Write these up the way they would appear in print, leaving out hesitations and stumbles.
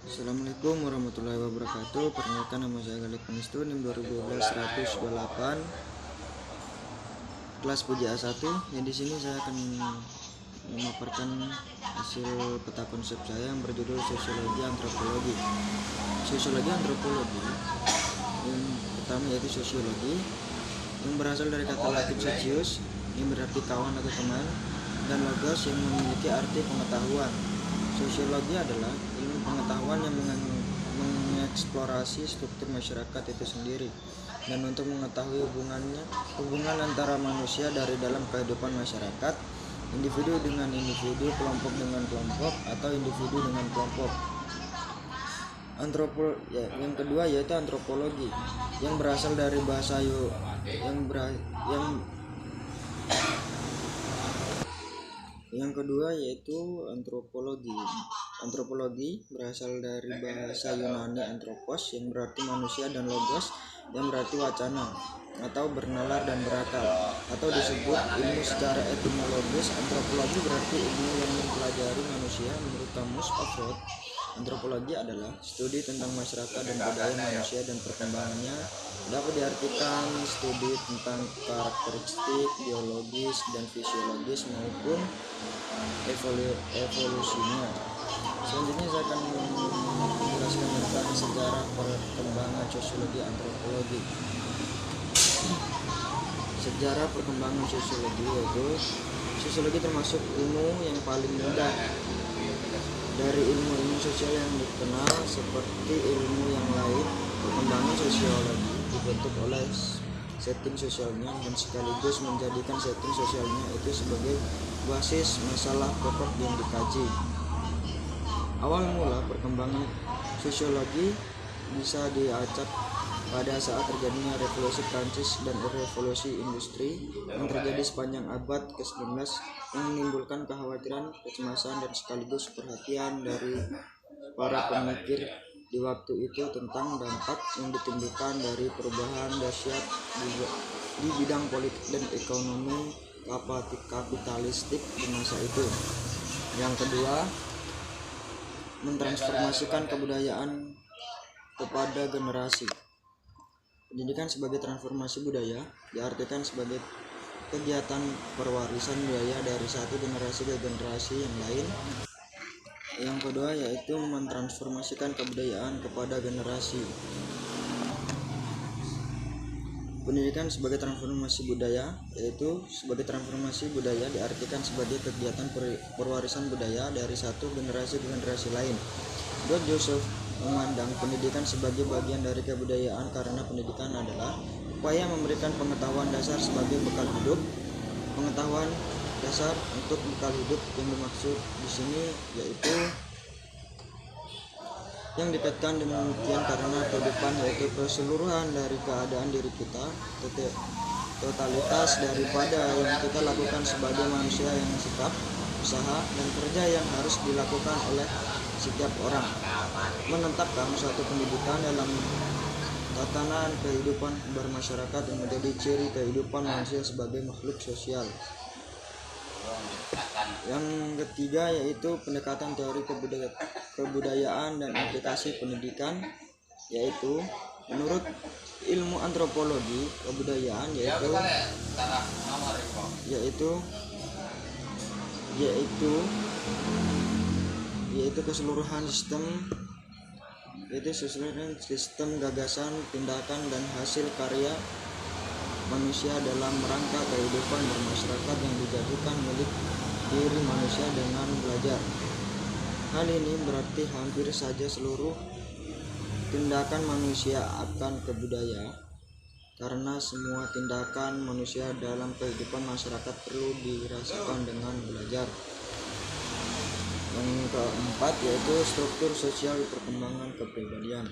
Assalamualaikum warahmatullahi wabarakatuh. Perkenalkan, nama saya Galih Panistu, NIM 2012-128, kelas Puja A1. Di sini saya akan memaparkan hasil peta konsep saya yang berjudul Sosiologi Antropologi. Sosiologi antropologi yang pertama yaitu sosiologi, yang berasal dari kata Latin socius, yang berarti kawan atau teman, dan logos yang memiliki arti pengetahuan. Sosiologi adalah ilmu pengetahuan yang mengeksplorasi struktur masyarakat itu sendiri, dan untuk mengetahui hubungan antara manusia dari dalam kehidupan masyarakat, individu dengan individu, kelompok dengan kelompok, atau individu dengan kelompok. Yang kedua yaitu antropologi, yang berasal dari bahasa Yang kedua yaitu antropologi. Antropologi berasal dari bahasa Yunani anthropos, yang berarti manusia, dan logos, yang berarti wacana atau bernalar dan berakal, atau disebut ilmu secara etimologis. Antropologi berarti ilmu yang mempelajari manusia. Menurut Kamus Oxford, antropologi adalah studi tentang masyarakat dan budaya manusia dan perkembangannya. Dapat diartikan studi tentang karakteristik biologis dan fisiologis maupun evolusinya. Selanjutnya saya akan menjelaskan tentang sejarah perkembangan sosiologi antropologi. Sejarah perkembangan sosiologi yaitu sosiologi termasuk ilmu yang paling muda dari ilmu-ilmu sosial yang dikenal. Seperti ilmu yang lain, perkembangan sosiologi dibentuk oleh setting sosialnya dan sekaligus menjadikan setting sosialnya itu sebagai basis masalah pokok yang dikaji. Awal mula perkembangan sosiologi bisa diacak pada saat terjadinya revolusi Prancis dan revolusi industri yang terjadi sepanjang abad ke-19, yang menimbulkan kekhawatiran, kecemasan, dan sekaligus perhatian dari para pemikir di waktu itu tentang dampak yang ditimbulkan dari perubahan dahsyat di bidang politik dan ekonomi kapitalistik di masa itu. Yang kedua, mentransformasikan kebudayaan kepada generasi. Pendidikan sebagai transformasi budaya diartikan sebagai kegiatan perwarisan budaya dari satu generasi ke generasi yang lain. Yang kedua yaitu mentransformasikan kebudayaan kepada generasi. Pendidikan sebagai transformasi budaya yaitu sebagai transformasi budaya diartikan sebagai kegiatan perwarisan budaya dari satu generasi ke generasi lain. George Joseph memandang pendidikan sebagai bagian dari kebudayaan karena pendidikan adalah upaya memberikan pengetahuan dasar sebagai bekal hidup. Pengetahuan dasar untuk bekal hidup yang dimaksud di sini yaitu yang dikaitkan demikian karena kehidupan yaitu keseluruhan dari keadaan diri kita, totalitas daripada yang kita lakukan sebagai manusia, yang sikap, usaha, dan kerja yang harus dilakukan oleh setiap orang. Menetapkan suatu pendidikan dalam tatanan kehidupan bermasyarakat yang menjadi ciri kehidupan manusia sebagai makhluk sosial. Yang ketiga yaitu pendekatan teori kebudayaan dan aplikasi pendidikan, yaitu menurut ilmu antropologi kebudayaan yaitu keseluruhan sistem gagasan, tindakan, dan hasil karya manusia dalam rangka kehidupan bermasyarakat yang dijadikan milik diri manusia dengan belajar. Hal ini berarti hampir saja seluruh tindakan manusia akan kebudaya, karena semua tindakan manusia dalam kehidupan masyarakat perlu dirasakan dengan belajar. Yang keempat yaitu struktur sosial perkembangan kepribadian.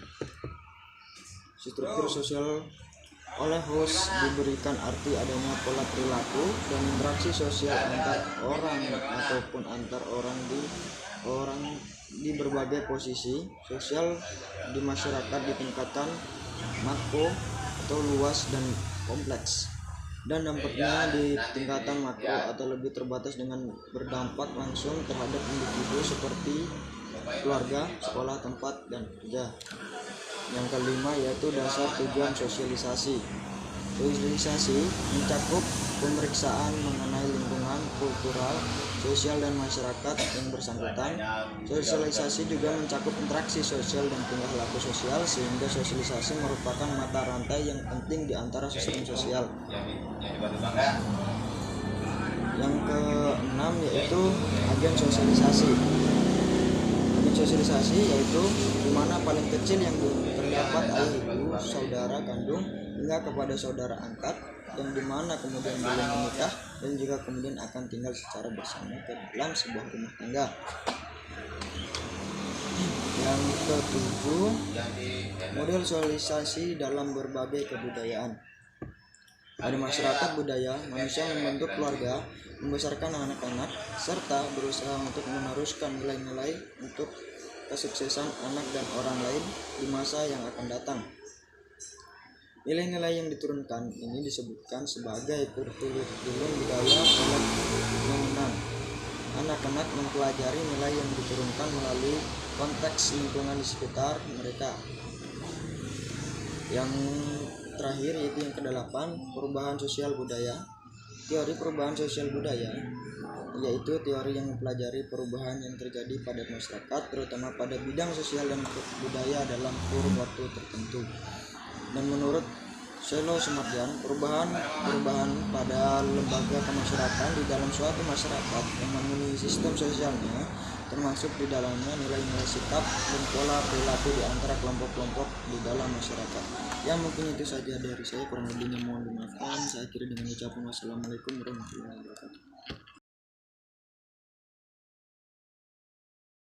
Struktur sosial oleh host diberikan arti adanya pola perilaku dan interaksi sosial antar orang ataupun antar orang di berbagai posisi sosial di masyarakat ditingkatkan makro atau luas dan kompleks, dan dampaknya di tingkatan makro atau lebih terbatas dengan berdampak langsung terhadap individu seperti keluarga, sekolah, tempat, dan kerja. Yang kelima yaitu dasar tujuan sosialisasi. Sosialisasi mencakup pemeriksaan mengenai lingkungan, kultural, sosial, dan masyarakat yang bersangkutan. Sosialisasi juga mencakup interaksi sosial dan tingkah laku sosial, sehingga sosialisasi merupakan mata rantai yang penting di antara sistem sosial. Yang keenam yaitu agen sosialisasi. Agen sosialisasi yaitu dimana paling kecil yang terdapat ayah ibu, saudara kandung, hingga kepada saudara angkat, yang dimana kemudian belum menikah dan juga kemudian akan tinggal secara bersama ke dalam sebuah rumah tangga. Yang ketujuh, model sosialisasi dalam berbagai kebudayaan. Pada masyarakat budaya, manusia membentuk keluarga, membesarkan anak-anak, serta berusaha untuk meneruskan nilai-nilai untuk kesuksesan anak dan orang lain di masa yang akan datang. Nilai-nilai yang diturunkan ini disebutkan sebagai kurikulum budaya oleh bangunan. Anak-anak mempelajari nilai yang diturunkan melalui konteks lingkungan di sekitar mereka. Yang terakhir yaitu yang ke-8, perubahan sosial budaya. Teori perubahan sosial budaya yaitu teori yang mempelajari perubahan yang terjadi pada masyarakat, terutama pada bidang sosial dan budaya dalam kurun waktu tertentu. Dan menurut Selo Sumardian, perubahan pada lembaga kemasyarakatan di dalam suatu masyarakat yang memenuhi sistem sosialnya, termasuk di dalamnya nilai-nilai sikap dan pola perilaku di antara kelompok-kelompok di dalam masyarakat. Ya, mungkin itu saja dari saya, kurang lebihnya mohon dimaafkan. Saya akhiri dengan ucapan wassalamualaikum warahmatullahi wabarakatuh.